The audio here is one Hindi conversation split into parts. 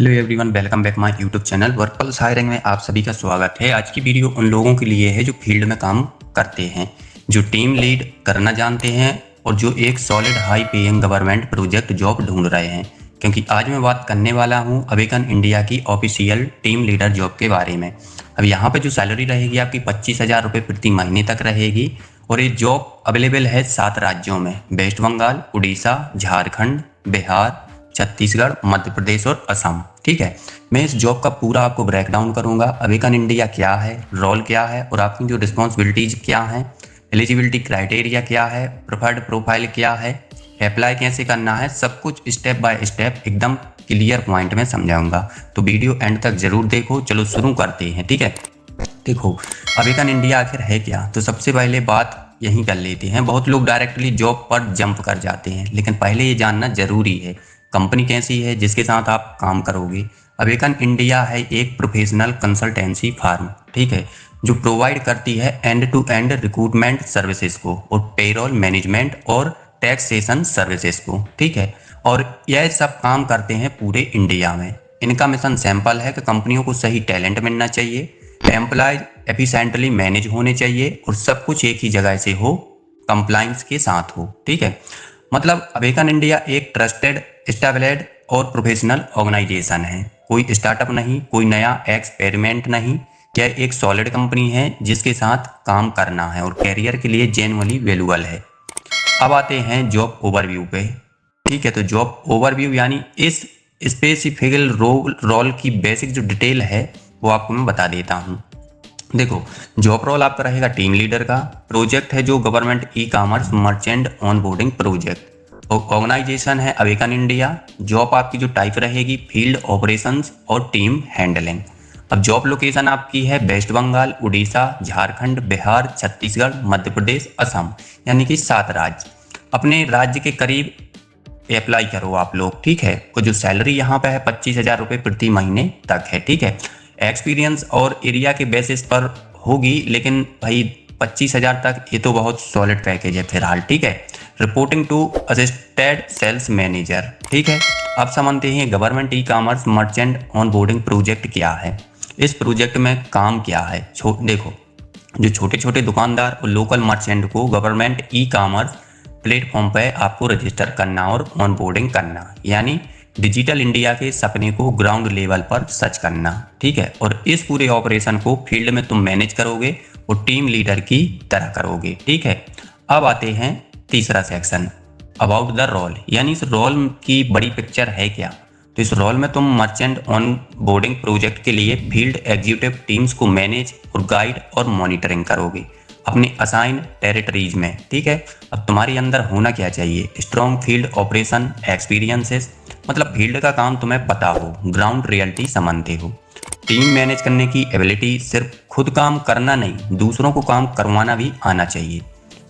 Hello everyone, welcome back my YouTube channel Work Plus Hiring में आप सभी का स्वागत है। आज की वीडियो उन लोगों के लिए है जो फील्ड में काम करते हैं, जो टीम लीड करना जानते हैं और जो एक solid high paying government project job ढूंढ रहे हैं। क्योंकि आज मैं बात करने वाला हूं अवेकन इंडिया की ऑफिशियल टीम लीडर जॉब के बारे में। अब यहाँ पे जो सैलरी रहेगी आपकी 25,000 रुपये प्रति महीने तक रहेगी और ये जॉब अवेलेबल है 7 राज्यों में: वेस्ट बंगाल, उड़ीसा, झारखंड, बिहार, छत्तीसगढ़, मध्य प्रदेश और असम। ठीक है, मैं इस जॉब का पूरा आपको ब्रेक डाउन करूंगा। अवेकन इंडिया क्या है, रोल क्या है और आपकी जो रिस्पॉन्सिबिलिटीज क्या हैं, एलिजिबिलिटी क्राइटेरिया क्या है, प्रेफर्ड प्रोफाइल क्या है, अप्लाई कैसे करना है, सब कुछ स्टेप बाय स्टेप एकदम क्लियर पॉइंट में समझाऊंगा। तो वीडियो एंड तक जरूर देखो। चलो शुरू करते हैं। ठीक है, देखो अवेकन इंडिया आखिर है क्या, तो सबसे पहले बात यही कर लेते हैं। बहुत लोग डायरेक्टली जॉब पर जंप कर जाते हैं, लेकिन पहले ये जानना जरूरी है कंपनी कैसी है जिसके साथ आप काम करोगे। अवेकन इंडिया है एक प्रोफेशनल कंसल्टेंसी फर्म, ठीक है, जो प्रोवाइड करती है end to end recruitment services को और पेरोल मैनेजमेंट और टैक्सेशन सर्विसेज को। ठीक है, और यह सब काम करते हैं पूरे इंडिया में। इनका मिशन सैंपल है कि कंपनियों को सही टैलेंट मिलना चाहिए, एम्प्लॉयज एफिशिएंटली मैनेज होने चाहिए और सब कुछ एक ही जगह से हो, कंप्लाइंस के साथ हो। ठीक है, मतलब अवेकन इंडिया एक ट्रस्टेड, एस्टैब्लिश्ड और प्रोफेशनल ऑर्गेनाइजेशन है। कोई स्टार्टअप नहीं, कोई नया एक्सपेरिमेंट नहीं। यह एक सॉलिड कंपनी है जिसके साथ काम करना है और कैरियर के लिए जेन्युइनली वैल्यूएबल है। अब आते हैं जॉब ओवरव्यू पे। ठीक है, तो जॉब ओवरव्यू यानी इस स्पेसिफिक रोल की बेसिक जो डिटेल है वो आपको मैं बता देता हूँ। देखो, जॉब रोल आपका रहेगा टीम लीडर का। प्रोजेक्ट है जो government e commerce merchant onboarding project. Organisation है अवेकन इंडिया। जॉब आपकी जो टाइप रहेगी फील्ड ऑपरेशंस और टीम हैंडलिंग। अब जॉब लोकेशन आपकी है वेस्ट बंगाल, उड़ीसा, झारखंड, बिहार, छत्तीसगढ़, मध्य प्रदेश, असम, यानी कि 7 राज्य। अपने राज्य के करीब अप्लाई करो आप लोग। ठीक है, और जो सैलरी यहाँ पे है 25,000 रुपये प्रति महीने तक है। ठीक है, एक्सपीरियंस और एरिया के बेसिस पर होगी, लेकिन भाई 25,000 तक ये तो बहुत सॉलिड पैकेज है फिलहाल। ठीक है, reporting to assistant sales manager. ठीक है, अब समझते हैं government e commerce merchant onboarding project क्या है। इस प्रोजेक्ट में काम क्या है, देखो, जो छोटे छोटे दुकानदार और लोकल मर्चेंट को गवर्नमेंट ई कॉमर्स प्लेटफॉर्म पे आपको रजिस्टर करना और ऑनबोर्डिंग करना, यानी डिजिटल इंडिया के सपने को ग्राउंड लेवल पर सच करना। ठीक है, और इस पूरे ऑपरेशन को फील्ड में तुम मैनेज करोगे और टीम लीडर की तरह करोगे। ठीक है, अब आते हैं तीसरा सेक्शन, अबाउट द रोल, यानी इस रोल की बड़ी पिक्चर है क्या। तो इस रोल में तुम मर्चेंट ऑन बोर्डिंग प्रोजेक्ट के लिए फील्ड एग्जीक्यूटिव टीम्स को मैनेज और गाइड और मॉनिटरिंग करोगे अपने असाइन टेरिटरीज में। ठीक है, अब तुम्हारे अंदर होना क्या चाहिए, स्ट्रॉन्ग फील्ड ऑपरेशन एक्सपीरियंसेस, मतलब फील्ड का काम तुम्हें पता हो, ग्राउंड रियलिटी समझते हो। टीम मैनेज करने की एबिलिटी, सिर्फ खुद काम करना नहीं, दूसरों को काम करवाना भी आना चाहिए।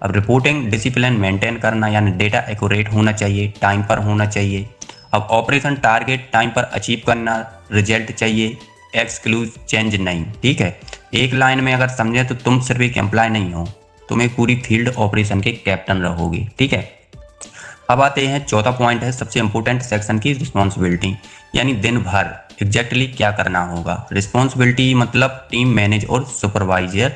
अब रिपोर्टिंग डिसिप्लिन मेंटेन करना, यानी डेटा एक्यूरेट होना चाहिए, टाइम पर होना चाहिए। अब ऑपरेशन टारगेट टाइम पर अचीव करना, रिजल्ट चाहिए, एक्सक्लूज चेंज नहीं। ठीक है, एक लाइन में अगर समझे तो तुम सिर्फ एक एम्प्लॉय नहीं हो, तुम एक पूरी फील्ड ऑपरेशन के कैप्टन रहोगे। ठीक है, अब आते हैं चौथा पॉइंट है सबसे इंपॉर्टेंट सेक्शन की, रिस्पॉन्सिबिलिटी, यानी दिन भर एग्जैक्टली क्या करना होगा। रिस्पॉन्सिबिलिटी मतलब टीम मैनेज और सुपरवाइजर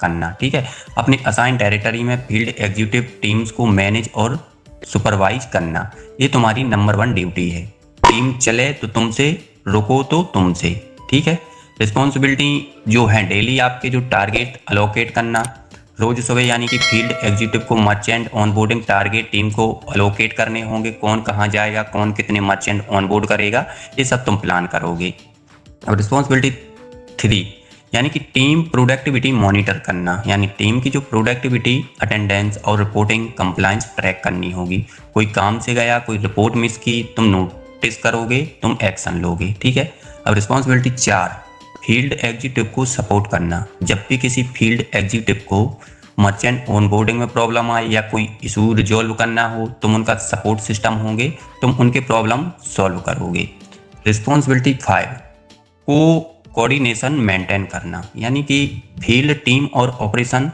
करना। ठीक है, अपनी असाइन टेरिटरी में फील्ड एग्जीक्यूटिव टीम्स को मैनेज और सुपरवाइज करना, ये तुम्हारी नंबर 1 ड्यूटी है। टीम चले तो तुमसे, रुको तो तुमसे। ठीक है, रिस्पॉन्सिबिलिटी जो है डेली आपके जो टारगेट अलोकेट करना, रोज सुबह यानी कि फील्ड एग्जीक्यूटिव को मर्चेंट ऑनबोर्डिंग टारगेट टीम को अलोकेट करने होंगे, कौन कहाँ जाएगा, कौन कितने मर्चेंट ऑनबोर्ड करेगा, ये सब तुम प्लान करोगे। अब रिस्पॉन्सिबिलिटी 3 यानी कि टीम प्रोडक्टिविटी मॉनिटर करना, यानी टीम की जो प्रोडक्टिविटी, अटेंडेंस और रिपोर्टिंग कंप्लायंस ट्रैक करनी होगी। कोई काम से गया, कोई रिपोर्ट मिस की, तुम नोटिस करोगे, तुम एक्शन लोगे। ठीक है, अब रिस्पॉन्सिबिलिटी 4, फील्ड एग्जीक्यूटिव को सपोर्ट करना। जब भी किसी फील्ड एग्जीक्यूटिव को मर्चेंट ऑनबोर्डिंग में प्रॉब्लम आए या कोई इशू रिजॉल्व करना हो, तुम उनका सपोर्ट सिस्टम होंगे, तुम उनके प्रॉब्लम सॉल्व करोगे। रिस्पॉन्सिबिलिटी 5, को कोऑर्डिनेशन मेंटेन करना, यानी कि फील्ड टीम और ऑपरेशन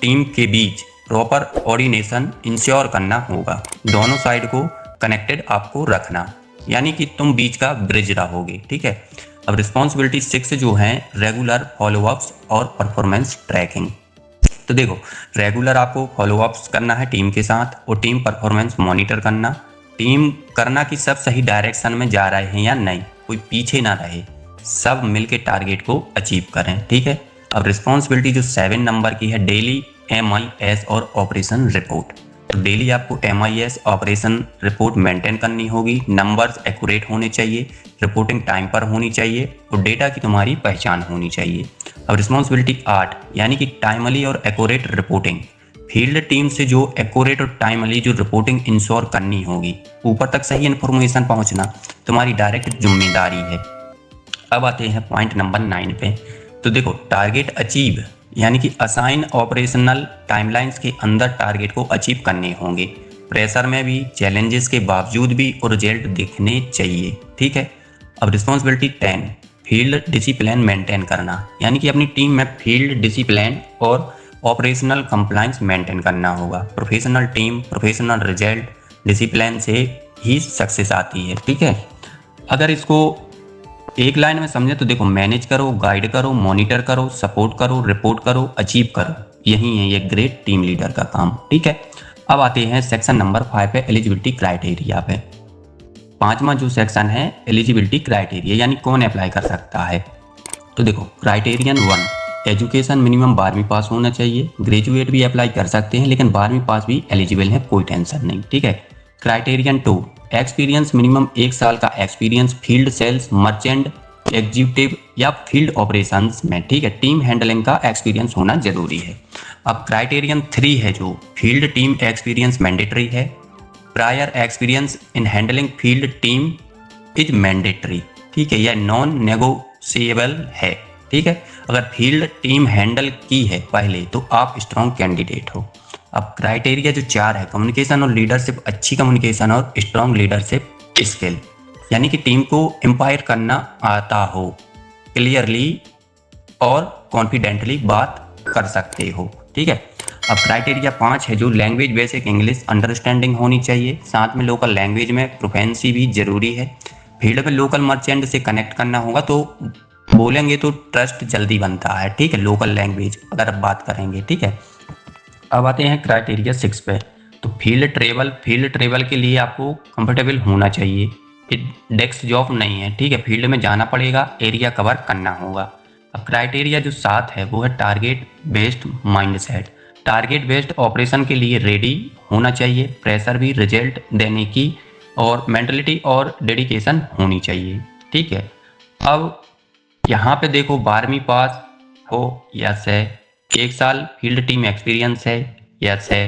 टीम के बीच प्रॉपर कोऑर्डिनेशन इंश्योर करना होगा, दोनों साइड को कनेक्टेड आपको रखना। यानी कि तुम बीच का ब्रिज रहोगे, ठीक है। अब रिस्पॉन्सिबिलिटी 6 जो है रेगुलर फॉलोअप्स और परफॉर्मेंस ट्रैकिंग। तो देखो, रेगुलर आपको फॉलोअप्स करना है टीम के साथ और टीम परफॉर्मेंस मॉनिटर करना, टीम करना कि सब सही डायरेक्शन में जा रहे हैं या नहीं, कोई पीछे ना रहे, सब मिलके टारगेट को अचीव करें, ठीक है। अब रिस्पॉन्सिबिलिटी जो 7 नंबर की है डेली MIS और ऑपरेशन रिपोर्ट। तो डेली आपको MIS ऑपरेशन रिपोर्ट मेंटेन करनी होगी, नंबर्स एक्यूरेट होने चाहिए, रिपोर्टिंग टाइम पर होनी चाहिए और डेटा की तुम्हारी पहचान होनी चाहिए। अब रिस्पॉन्सिबिलिटी 8 यानी कि टाइमली और एक्यूरेट रिपोर्टिंग। फील्ड टीम से जो एक्यूरेट और टाइमली जो रिपोर्टिंग इंश्योर करनी होगी, ऊपर तक सही इन्फॉर्मेशन पहुंचना तुम्हारी डायरेक्ट जिम्मेदारी है। अब आते हैं पॉइंट नंबर 9 पे। तो देखो, टारगेट अचीव यानी कि असाइन ऑपरेशनल टाइमलाइंस के अंदर टारगेट को अचीव करने होंगे, प्रेशर में भी, चैलेंजेस के बावजूद भी, और रिजल्ट दिखने चाहिए, ठीक है। अब रिस्पॉन्सिबिलिटी 10 फील्ड डिसिप्लिन मेंटेन करना, यानी कि अपनी टीम में फील्ड डिसिप्लिन और ऑपरेशनल कंप्लायंस मेंटेन करना होगा। Professional team, professional result, discipline से ही सक्सेस आती है, ठीक है। अगर इसको एक लाइन में समझे तो देखो, मैनेज करो, गाइड करो, मॉनिटर करो, सपोर्ट करो, रिपोर्ट करो, अचीव करो, यही है ये ग्रेट टीम लीडर का काम, ठीक है। अब आते हैं सेक्शन नंबर 5 पे, एलिजिबिलिटी क्राइटेरिया पे। पांचवा जो सेक्शन है एलिजिबिलिटी क्राइटेरिया, यानी कौन अप्लाई कर सकता है। तो देखो, क्राइटेरियन 1 एजुकेशन मिनिमम 12वीं पास होना चाहिए, ग्रेजुएट भी अप्लाई कर सकते हैं लेकिन 12वीं पास भी एलिजिबल है, कोई टेंशन नहीं, ठीक है। क्राइटेरियन 2 एक्सपीरियंस मिनिमम 1 साल का experience field sales, merchant, executive या फील्ड ऑपरेशंस में, ठीक है। टीम हैंडलिंग का एक्सपीरियंस होना जरूरी है। अब क्राइटेरियन 3 है जो फील्ड टीम एक्सपीरियंस मैंडेटरी है, prior experience in handling field team is mandatory, ठीक है, यह नॉन नेगोशिएबल है, ठीक है। अगर फील्ड टीम हैंडल की है पहले तो आप स्ट्रॉन्ग कैंडिडेट हो। अब क्राइटेरिया जो 4 है कम्युनिकेशन और लीडरशिप, अच्छी कम्युनिकेशन और स्ट्रॉन्ग लीडरशिप स्किल, यानी कि टीम को एम्पायर करना आता हो, क्लियरली और कॉन्फिडेंटली बात कर सकते हो, ठीक है। अब क्राइटेरिया 5 है जो लैंग्वेज बेसिक इंग्लिश अंडरस्टैंडिंग होनी चाहिए, साथ में लोकल लैंग्वेज में प्रोफेंसी भी जरूरी है। फील्ड में लोकल मर्चेंट से कनेक्ट करना होगा तो बोलेंगे तो ट्रस्ट जल्दी बनता है, ठीक है, लोकल लैंग्वेज अगर आप बात करेंगे, ठीक है। अब आते हैं क्राइटेरिया 6 पे। तो फील्ड ट्रेवल के लिए आपको कंफर्टेबल होना चाहिए, डेस्क जॉब नहीं है, ठीक है, फील्ड में जाना पड़ेगा, एरिया कवर करना होगा। अब क्राइटेरिया जो 7 है वो है target based mindset, target based operation के लिए रेडी होना चाहिए, प्रेशर भी, रिजल्ट देने की और मेंटलिटी और डेडिकेशन होनी चाहिए, ठीक है। अब यहाँ पे देखो, 12वीं पास हो यस है, 1 साल फील्ड टीम एक्सपीरियंस है यस है,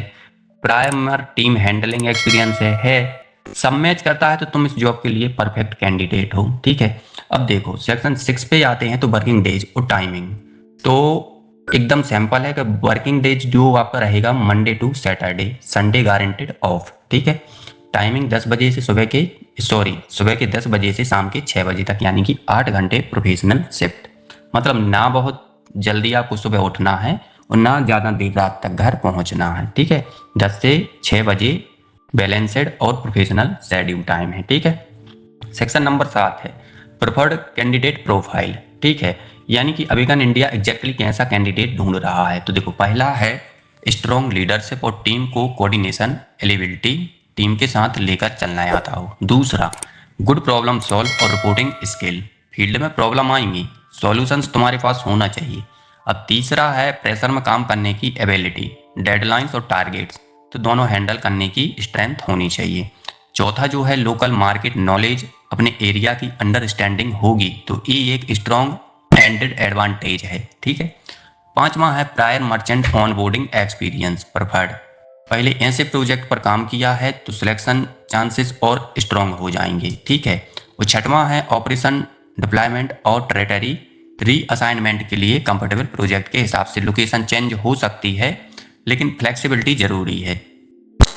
प्राइमर टीम हैंडलिंग एक्सपीरियंस है, सब मैच करता है तो तुम इस जॉब के लिए परफेक्ट कैंडिडेट हो, ठीक है। अब देखो सेक्शन 6 पे आते हैं। तो वर्किंग डेज और टाइमिंग तो एकदम सिंपल है कि वर्किंग डेज जो आपका रहेगा Monday to Saturday, Sunday guaranteed off, ठीक है। टाइमिंग 10 बजे से सुबह के 10 बजे से शाम के 6 बजे तक, यानी कि 8 घंटे प्रोफेशनल शिफ्ट, मतलब ना बहुत जल्दी आपको सुबह उठना है और ना ज़्यादा देर रात तक घर पहुंचना है, ठीक है। 10 से 6 बजे बैलेंसड और प्रोफेशनल शेड्यूल टाइम है, ठीक है। सेक्शन नंबर 7 है प्रेफर्ड कैंडिडेट प्रोफाइल, ठीक है, यानी कि अवेकन इंडिया एग्जैक्टली कैसा कैंडिडेट ढूंढ रहा है। तो देखो, पहला है स्ट्रॉन्ग लीडरशिप और टीम को कोऑर्डिनेशन एलिबिलिटी, टीम के साथ लेकर चलना आता हो। दूसरा, गुड प्रॉब्लम सॉल्व और रिपोर्टिंग स्किल, फील्ड में प्रॉब्लम आएंगी, सॉल्यूशंस तुम्हारे पास होना चाहिए। अब तीसरा है प्रेशर में काम करने की एबिलिटी, डेडलाइंस और टारगेट्स तो दोनों हैंडल करने की स्ट्रेंथ होनी चाहिए। चौथा जो है लोकल मार्केट नॉलेज, अपने एरिया की अंडरस्टैंडिंग होगी तो ये एक स्ट्रॉन्ग एंडेड एडवांटेज है, ठीक है। पांचवा है prior merchant onboarding experience preferred, पहले ऐसे प्रोजेक्ट पर काम किया है तो सिलेक्शन चांसेस और स्ट्रॉन्ग हो जाएंगे, ठीक है। और छठवां है ऑपरेशन डिप्लॉयमेंट और टेरिटरी रीअसाइनमेंट के लिए कंफर्टेबल प्रोजेक्ट के हिसाब से लोकेशन चेंज हो सकती है लेकिन फ्लेक्सिबिलिटी जरूरी है।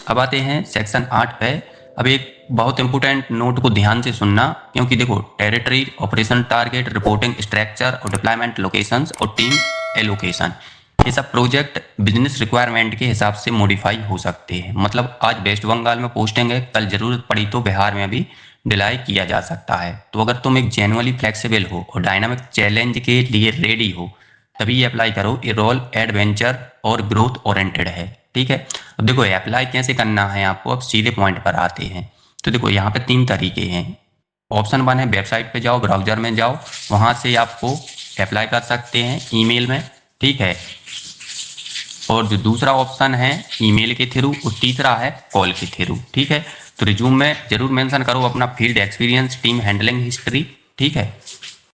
अब आते हैं सेक्शन 8 पे। अब एक बहुत इंपॉर्टेंट नोट को ध्यान से सुनना, क्योंकि देखो territory, operation target, reporting structure और डिप्लॉयमेंट लोकेशंस और टीम एलोकेशन, ये सब प्रोजेक्ट बिजनेस रिक्वायरमेंट के हिसाब से मॉडिफाई हो सकते हैं। मतलब आज वेस्ट बंगाल में पोस्टिंग है, कल जरूरत पड़ी तो बिहार में भी डिलाई किया जा सकता है। तो अगर तुम एक जेन्युइनली फ्लेक्सिबल हो और डायनामिक चैलेंज के लिए रेडी हो तभी ये अप्लाई करो। ये रोल एडवेंचर और ग्रोथ ओरिएंटेड है, ठीक है। अब देखो अप्लाई कैसे करना है आपको, अब सीधे पॉइंट पर आते हैं। तो देखो यहाँ पे 3 तरीके हैं। ऑप्शन 1 है वेबसाइट पे जाओ, ब्राउज़र में जाओ, वहाँ से आपको अप्लाई कर सकते हैं ईमेल में, ठीक है। और जो दूसरा ऑप्शन है ईमेल के थ्रू, और तीसरा है कॉल के थ्रू, ठीक है। तो रिज्यूम में जरूर मेंशन करो अपना field experience, team handling history, ठीक है।